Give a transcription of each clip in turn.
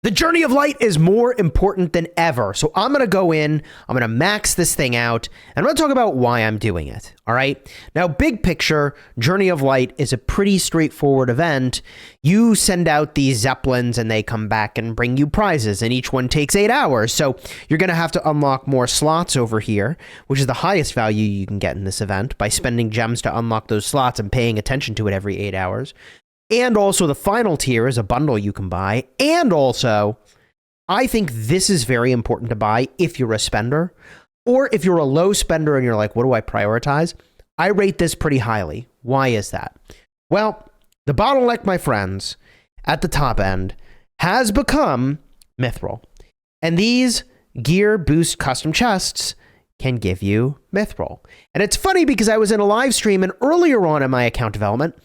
The journey of light is more important than ever. So I'm going to go in, I'm going to max this thing out, and I'm going to talk about why I'm doing it. All right. Now, big picture, Journey of Light is a pretty straightforward event. You send out these Zeppelins and they come back and bring you prizes, and each one takes 8 hours. So you're going to have to unlock more slots over here, which is the highest value you can get in this event by spending gems to unlock those slots and paying attention to it every 8 hours. And also the final tier is a bundle you can buy. And also, I think this is very important to buy if you're a spender, or if you're a low spender and you're like, what do I prioritize? I rate this pretty highly. Why is that? Well, the bottleneck, my friends, at the top end has become Mithril. And these gear boost custom chests can give you Mithril. And it's funny because I was in a live stream, and earlier on in my account development,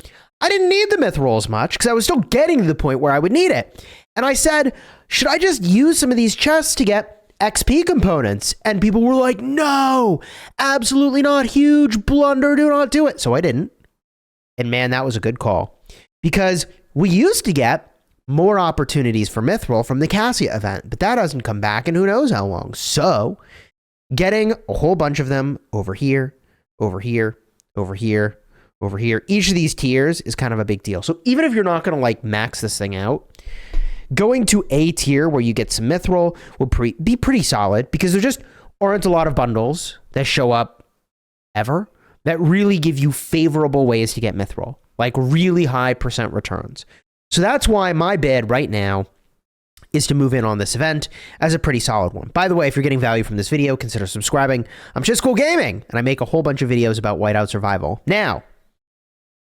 I didn't need the Mithril as much because I was still getting to the point where I would need it. And I said, should I just use some of these chests to get XP components? And people were like, no, absolutely not. Huge blunder. Do not do it. So I didn't. And man, that was a good call, because we used to get more opportunities for Mithril from the Cassia event, but that hasn't come back in who knows how long. So getting a whole bunch of them over here, over here, over here, over here. Each of these tiers is kind of a big deal. So even if you're not going to like max this thing out, going to a tier where you get some Mithril will be pretty solid, because there just aren't a lot of bundles that show up ever that really give you favorable ways to get Mithril, like really high % returns. So that's why my bid right now is to move in on this event as a pretty solid one. By the way, if you're getting value from this video, consider subscribing. I'm Just Cool Gaming, and I make a whole bunch of videos about Whiteout Survival. Now,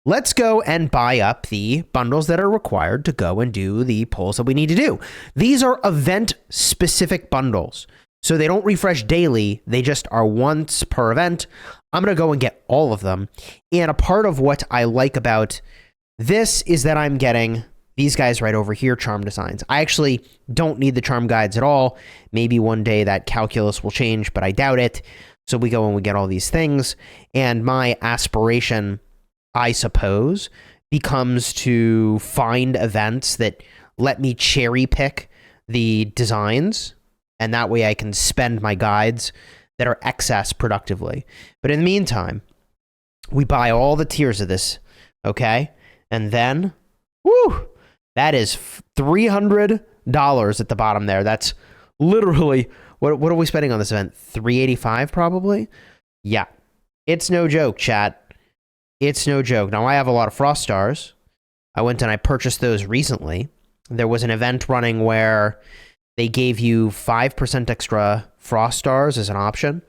let's go and buy up the bundles that are required to go and do the polls that we need to do. These are event-specific bundles, so they don't refresh daily. They just are once per event. I'm going to go and get all of them. And a part of what I like about this is that I'm getting these guys right over here, charm designs. I actually don't need the charm guides at all. Maybe one day that calculus will change, but I doubt it. So we go and we get all these things. And my aspiration, I suppose, becomes to find events that let me cherry pick the designs, and that way I can spend my guides that are excess productively. But in the meantime, we buy all the tiers of this, okay? And then, whoo, that is $300 at the bottom there. That's literally, what are we spending on this event? $385 probably? Yeah, it's no joke, chat. It's no joke. Now, I have a lot of Frost Stars. I went and I purchased those recently. There was an event running where they gave you 5% extra Frost Stars as an option.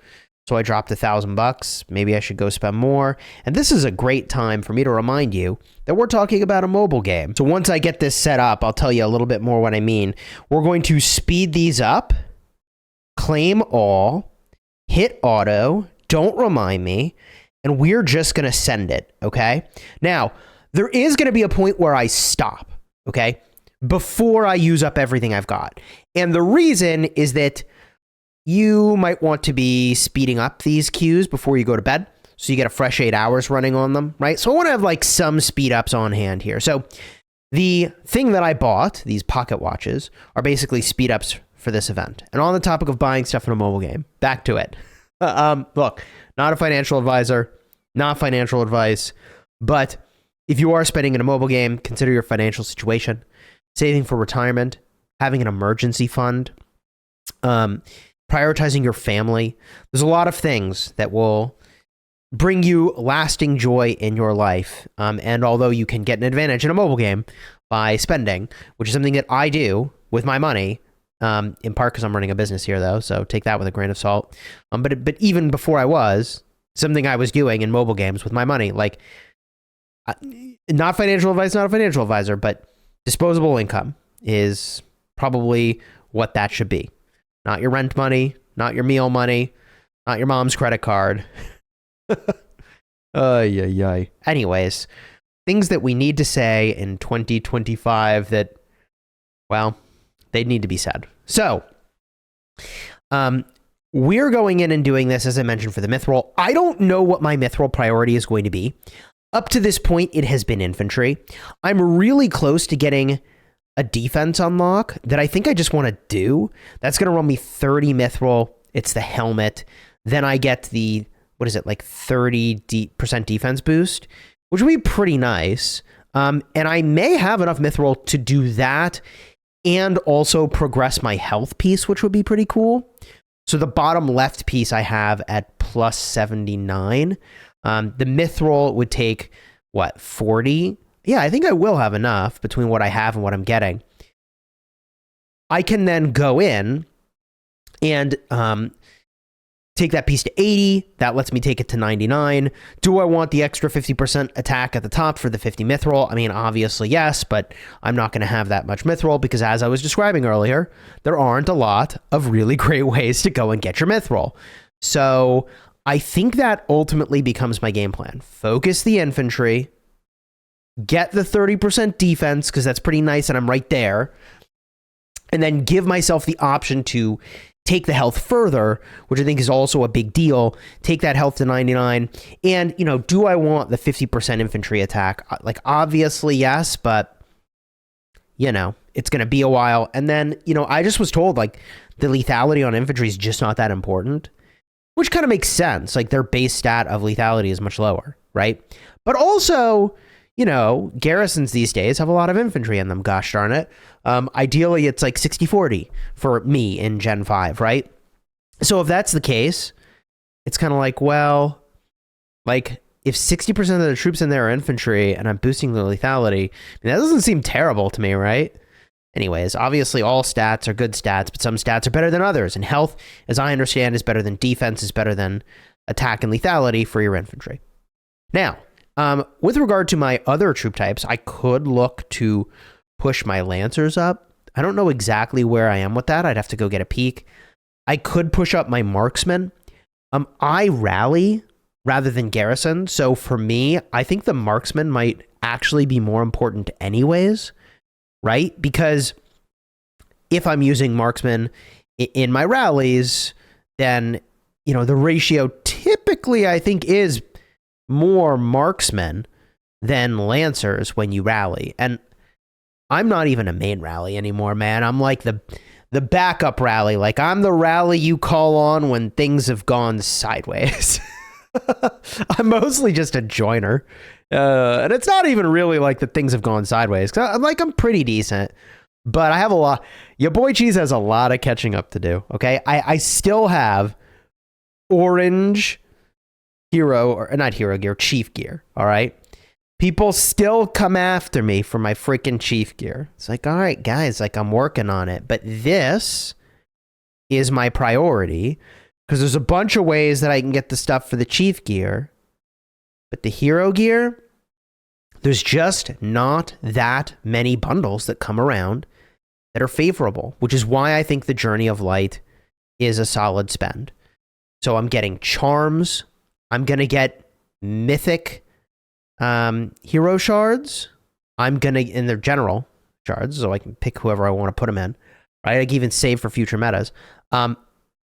So I dropped $1,000. Maybe I should go spend more. And this is a great time for me to remind you that we're talking about a mobile game. So once I get this set up, I'll tell you a little bit more what I mean. We're going to speed these up, claim all, hit auto, don't remind me, and we're just going to send it, okay? Now, there is going to be a point where I stop, okay, before I use up everything I've got. And the reason is that you might want to be speeding up these queues before you go to bed, so you get a fresh 8 hours running on them, right? So I want to have like some speed ups on hand here. So the thing that I bought, these pocket watches, are basically speed ups for this event. And on the topic of buying stuff in a mobile game, back to it. Look, not a financial advisor, not financial advice, but if you are spending in a mobile game, consider your financial situation, saving for retirement, having an emergency fund, prioritizing your family. There's a lot of things that will bring you lasting joy in your life. And although you can get an advantage in a mobile game by spending, which is something that I do with my money, in part because I'm running a business here, though, so take that with a grain of salt. But even before I was, something I was doing in mobile games with my money, like, not financial advice, not a financial advisor, but disposable income is probably what that should be. Not your rent money, not your meal money, not your mom's credit card. Anyways, things that we need to say in 2025 that, well, they need to be said. So, we're going in and doing this, as I mentioned, for the Mithril. I don't know what my Mithril priority is going to be. Up to this point, it has been infantry. I'm really close to getting a defense unlock that I think I just want to do. That's going to run me 30 mithril. It's the helmet. Then I get the, what is it, like 30% defense boost, which would be pretty nice. And I may have enough mithril to do that and also progress my health piece, which would be pretty cool. So the bottom left piece I have at plus 79. The mithril would take, what, 40? Yeah, I think I will have enough between what I have and what I'm getting. I can then go in and take that piece to 80. That lets me take it to 99. Do I want the extra 50% attack at the top for the 50 mithril? I mean, obviously, yes, but I'm not going to have that much mithril because, as I was describing earlier, there aren't a lot of really great ways to go and get your mithril. So I think that ultimately becomes my game plan. Focus the infantry, get the 30% defense because that's pretty nice and I'm right there, and then give myself the option to take the health further, which I think is also a big deal. Take that health to 99. And, you know, do I want the 50% infantry attack? Like, obviously, yes, but, you know, it's going to be a while. And then, you know, I just was told, like, the lethality on infantry is just not that important, which kind of makes sense. Like, their base stat of lethality is much lower, right? But also, you know, garrisons these days have a lot of infantry in them, gosh darn it. Ideally, it's like 60-40 for me in Gen 5, right? So if that's the case, it's kind of like, well, like, if 60% of the troops in there are infantry and I'm boosting the lethality, I mean, that doesn't seem terrible to me, right? Anyways, obviously, all stats are good stats, but some stats are better than others. And health, as I understand, is better than defense, is better than attack and lethality for your infantry. Now, with regard to my other troop types, I could look to push my lancers up. I don't know exactly where I am with that. I'd have to go get a peek. I could push up my marksmen. I rally rather than garrison. So for me, I think the marksman might actually be more important anyways, right? Because if I'm using marksmen in my rallies, then, you know, the ratio typically I think is more marksmen than lancers when you rally. And I'm not even a main rally anymore, man. I'm like the backup rally. Like, I'm the rally you call on when things have gone sideways. I'm mostly just a joiner. And it's not even really like that things have gone sideways. I'm pretty decent. But I have a lot. Your boy Cheese has a lot of catching up to do, okay? I still have orange hero, or not hero gear, chief gear, all right? People still come after me for my freaking chief gear. It's like, all right, guys, like, I'm working on it. But this is my priority because there's a bunch of ways that I can get the stuff for the chief gear. But the hero gear, there's just not that many bundles that come around that are favorable, which is why I think the Journey of Light is a solid spend. So I'm getting charms. I'm going to get mythic hero shards. I'm going to, in their general shards, so I can pick whoever I want to put them in. Right? I can even save for future metas. I'm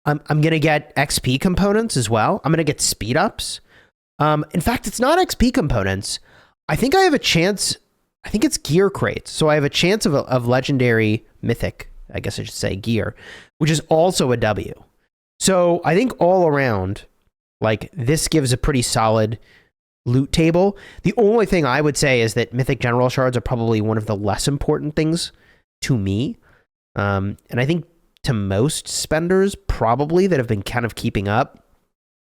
going to get XP components as well. I'm going to get speed ups. In fact, it's not XP components. I think I have a chance. I think it's gear crates. So I have a chance of legendary mythic, I guess I should say, gear, which is also a W. So I think all around, like, this gives a pretty solid loot table. The only thing I would say is that mythic general shards are probably one of the less important things to me. And I think to most spenders probably that have been kind of keeping up.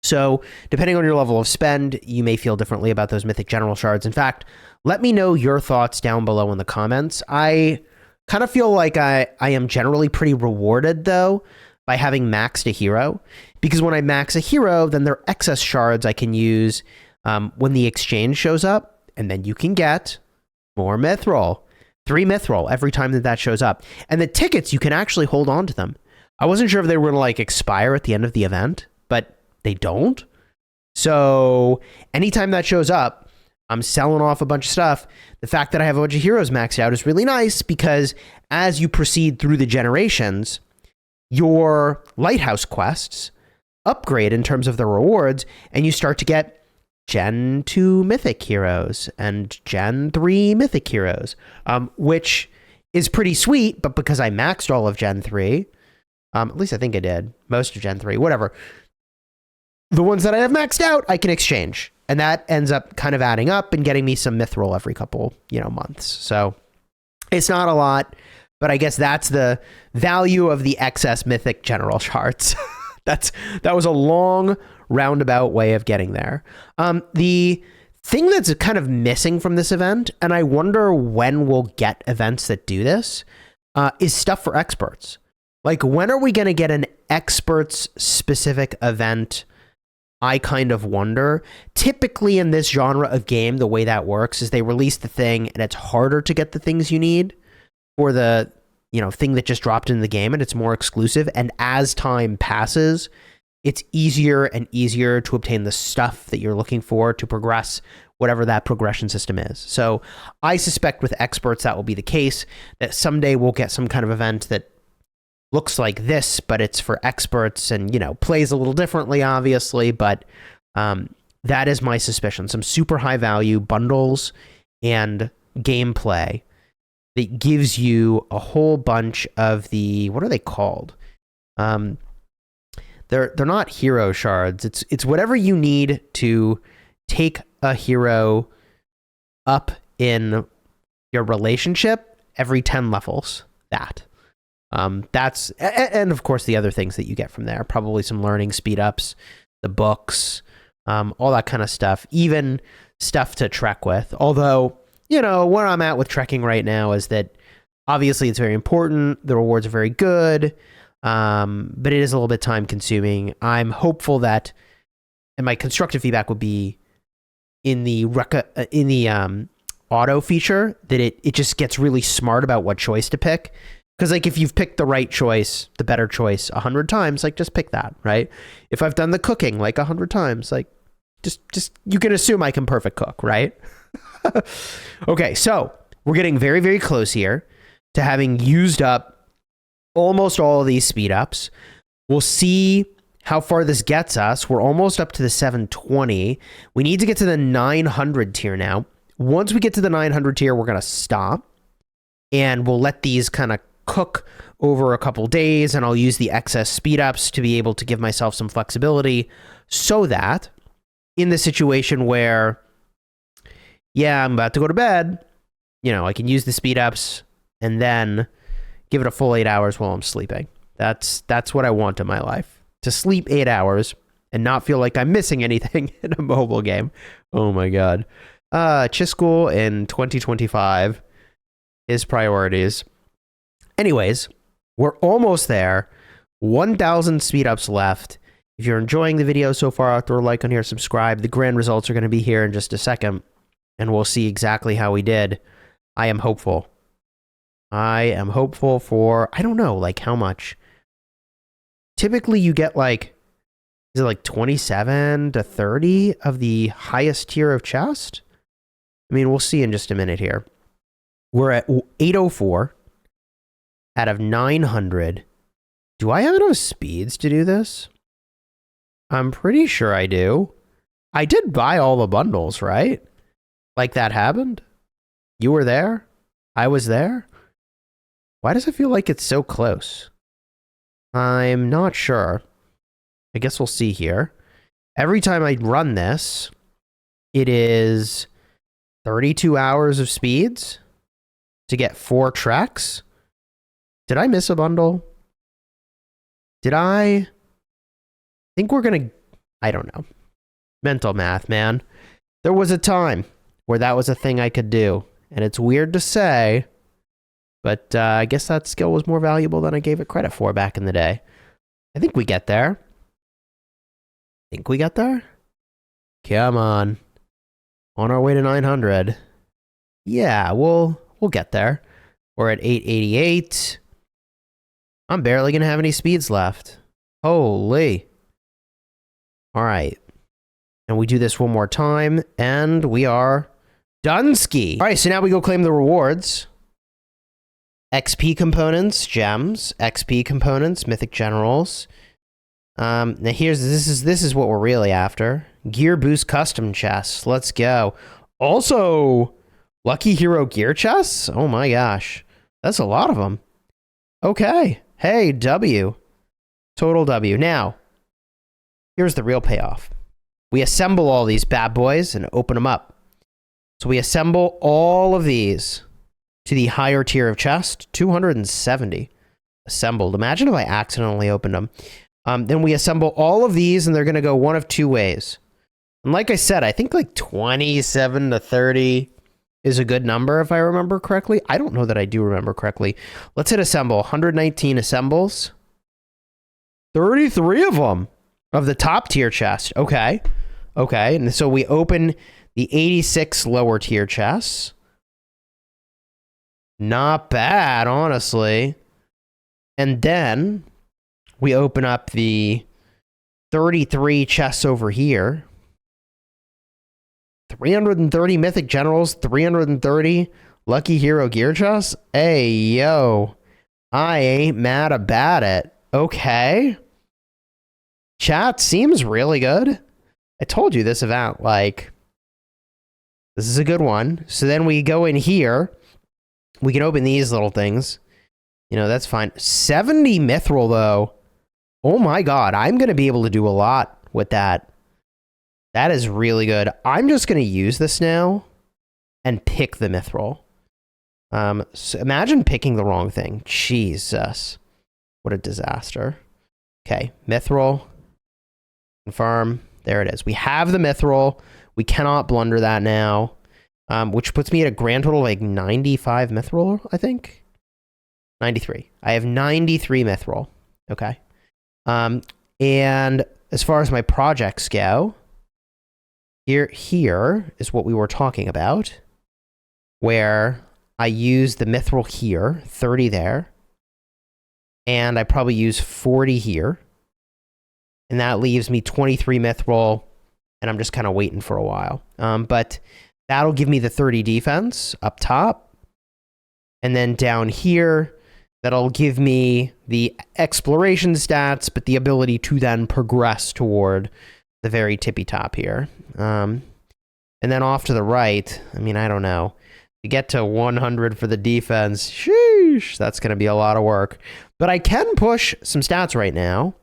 So depending on your level of spend, you may feel differently about those mythic general shards. In fact, let me know your thoughts down below in the comments. I kind of feel like I am generally pretty rewarded, though, by having maxed a hero. Because when I max a hero, then their excess shards I can use when the exchange shows up. And then you can get more mithril. 3 mithril every time that shows up. And the tickets, you can actually hold on to them. I wasn't sure if they were going to, like, expire at the end of the event, but they don't. So anytime that shows up, I'm selling off a bunch of stuff. The fact that I have a bunch of heroes maxed out is really nice because as you proceed through the generations, your lighthouse quests upgrade in terms of the rewards, and you start to get Gen 2 mythic heroes and Gen 3 mythic heroes, which is pretty sweet, but because I maxed all of Gen 3, at least I think I did, most of Gen 3, whatever, the ones that I have maxed out, I can exchange. And that ends up kind of adding up and getting me some Mithril every couple, months. So it's not a lot, but I guess that's the value of the excess mythic general shards. That was a long roundabout way of getting there. The thing that's kind of missing from this event, and I wonder when we'll get events that do this, is stuff for experts. Like, when are we going to get an experts specific event? I kind of wonder. Typically in this genre of game, the way that works is they release the thing and it's harder to get the things you need for the, thing that just dropped in the game, and it's more exclusive. And as time passes, it's easier and easier to obtain the stuff that you're looking for to progress whatever that progression system is. So I suspect with experts that will be the case, that someday we'll get some kind of event that looks like this, but it's for experts and, plays a little differently, obviously. But that is my suspicion. Some super high value bundles and gameplay that gives you a whole bunch of the, what are they called? They're not hero shards. It's whatever you need to take a hero up in your relationship every 10 levels. That's, and of course the other things that you get from there, probably some learning speed ups, the books, all that kind of stuff, even stuff to trek with. Although, where I'm at with trekking right now is that obviously it's very important. The rewards are very good. But it is a little bit time consuming. I'm hopeful that, and my constructive feedback would be in the auto feature, that it just gets really smart about what choice to pick. Because, like, if you've picked the right choice, the better choice 100 times, like, just pick that, right? If I've done the cooking, like, 100 times, like, just you can assume I can perfect cook, right? Okay, so we're getting very, very close here to having used up almost all of these speed ups. We'll see how far this gets us. We're almost up to the 720. We need to get to the 900 tier now. Once we get to the 900 tier, we're going to stop. And we'll let these kind of cook over a couple days, and I'll use the excess speed ups to be able to give myself some flexibility, so that in the situation where, I'm about to go to bed, I can use the speed ups and then give it a full 8 hours while I'm sleeping. That's what I want in my life, to sleep 8 hours and not feel like I'm missing anything in a mobile game. Oh my God. Chiscool in 2025, his priorities. Anyways, we're almost there. 1,000 speed ups left. If you're enjoying the video so far, throw a like on here, subscribe. The grand results are going to be here in just a second, and we'll see exactly how we did. I am hopeful. I am hopeful for, I don't know, like how much. Typically you get like, is it like 27 to 30 of the highest tier of chest? I mean, we'll see in just a minute here. We're at 804 out of 900. Do I have enough speeds to do this? I'm pretty sure I do. I did buy all the bundles, right? Like, that happened? You were there? I was there? Why does it feel like it's so close? I'm not sure. I guess we'll see here. Every time I run this, it is 32 hours of speeds to get 4 treks. Did I miss a bundle? Did I think we're gonna, I don't know. Mental math, man. There was a time where that was a thing I could do, and it's weird to say, but I guess that skill was more valuable than I gave it credit for back in the day. I think we get there. Think we get there? Come on. On our way to 900. Yeah, we'll get there. We're at 888. I'm barely going to have any speeds left. Holy. All right. And we do this one more time, and we are done-ski. All right, so now we go claim the rewards. XP components, gems, XP components, mythic generals. Now this is what we're really after. Gear boost custom chests. Let's go. Also, lucky hero gear chests. Oh my gosh. That's a lot of them. Okay. Hey, W. Total W. Now, here's the real payoff. We assemble all these bad boys and open them up. So we assemble all of these to the higher tier of chest. 270 assembled. Imagine if I accidentally opened them. Then we assemble all of these, and they're going to go one of two ways. And like I said, I think like 27 to 30 is a good number if I remember correctly. I don't know that I do remember correctly. Let's hit assemble. 119 assembles. 33 of them of the top tier chest. Okay. Okay. And so we open the 86 lower tier chests. Not bad, honestly. And then we open up the 33 chests over here. 330 mythic generals, 330 lucky hero gear chests. Hey, yo. I ain't mad about it. Okay. Chat seems really good. I told you this event, like, this is a good one. So then we go in here. We can open these little things. You know, that's fine. 70 Mithril, though. Oh my god, I'm going to be able to do a lot with that. That is really good. I'm just going to use this now and pick the Mithril. So imagine picking the wrong thing. Jesus. What a disaster. Okay, Mithril. Confirm. There it is. We have the Mithril. We cannot blunder that now. Which puts me at a grand total of like 95 Mithril, I think. 93. I have 93 Mithril. Okay. And as far as my projects go, here is what we were talking about, where I use the Mithril here, 30 there, and I probably use 40 here, and that leaves me 23 Mithril, and I'm just kind of waiting for a while. But that'll give me the 30 defense up top, and then down here, that'll give me the exploration stats, but the ability to then progress toward the very tippy top here. And then off to the right, I mean, I don't know. To get to 100 for the defense, sheesh, that's going to be a lot of work. But I can push some stats right now,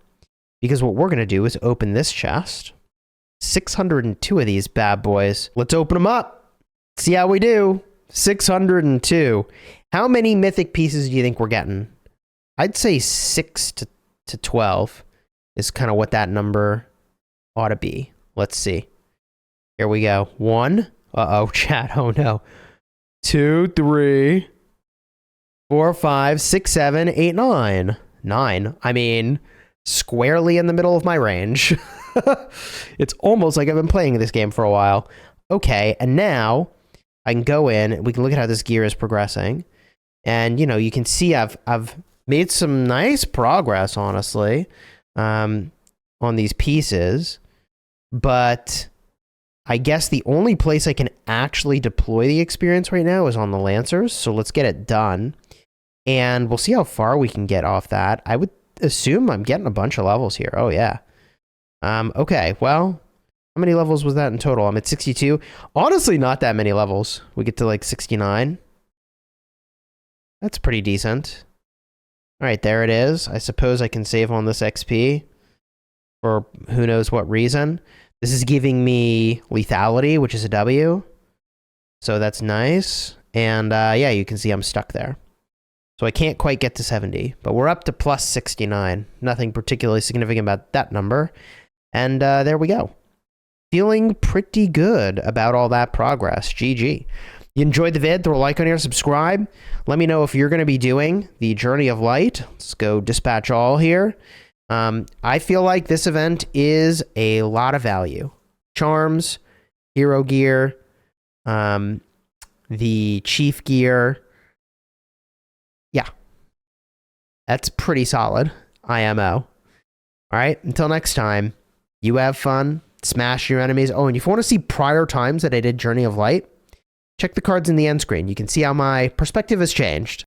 because what we're going to do is open this chest. 602 of these bad boys. Let's open them up. See how we do. 602. How many mythic pieces do you think we're getting? I'd say 6 to 12 is kind of what that number ought to be. Let's see. Here we go. 1. Uh-oh, chat. Oh, no. 2, 3, 4, 5, 6, 7, 8, 9. 9. I mean, squarely in the middle of my range. It's almost like I've been playing this game for a while. Okay, and now I can go in and we can look at how this gear is progressing. And, you know, you can see I've made some nice progress, honestly, on these pieces. But I guess the only place I can actually deploy the experience right now is on the Lancers. So let's get it done. And we'll see how far we can get off that. I would assume I'm getting a bunch of levels here. Oh, yeah. Okay, well, how many levels was that in total? I'm at 62. Honestly, not that many levels. We get to like 69. That's pretty decent. All right, there it is. I suppose I can save on this XP for who knows what reason. This is giving me lethality, which is a W. So that's nice. And yeah, you can see I'm stuck there. So I can't quite get to 70, but we're up to plus 69. Nothing particularly significant about that number. And there we go. Feeling pretty good about all that progress. GG. You enjoyed the vid, throw a like on here, subscribe. Let me know if you're going to be doing the Journey of Light. Let's go dispatch all here. I feel like this event is a lot of value. Charms, hero gear, the chief gear. Yeah. That's pretty solid. IMO. All right, until next time, you have fun, smash your enemies. Oh, and if you want to see prior times that I did Journey of Light, check the cards in the end screen. You can see how my perspective has changed.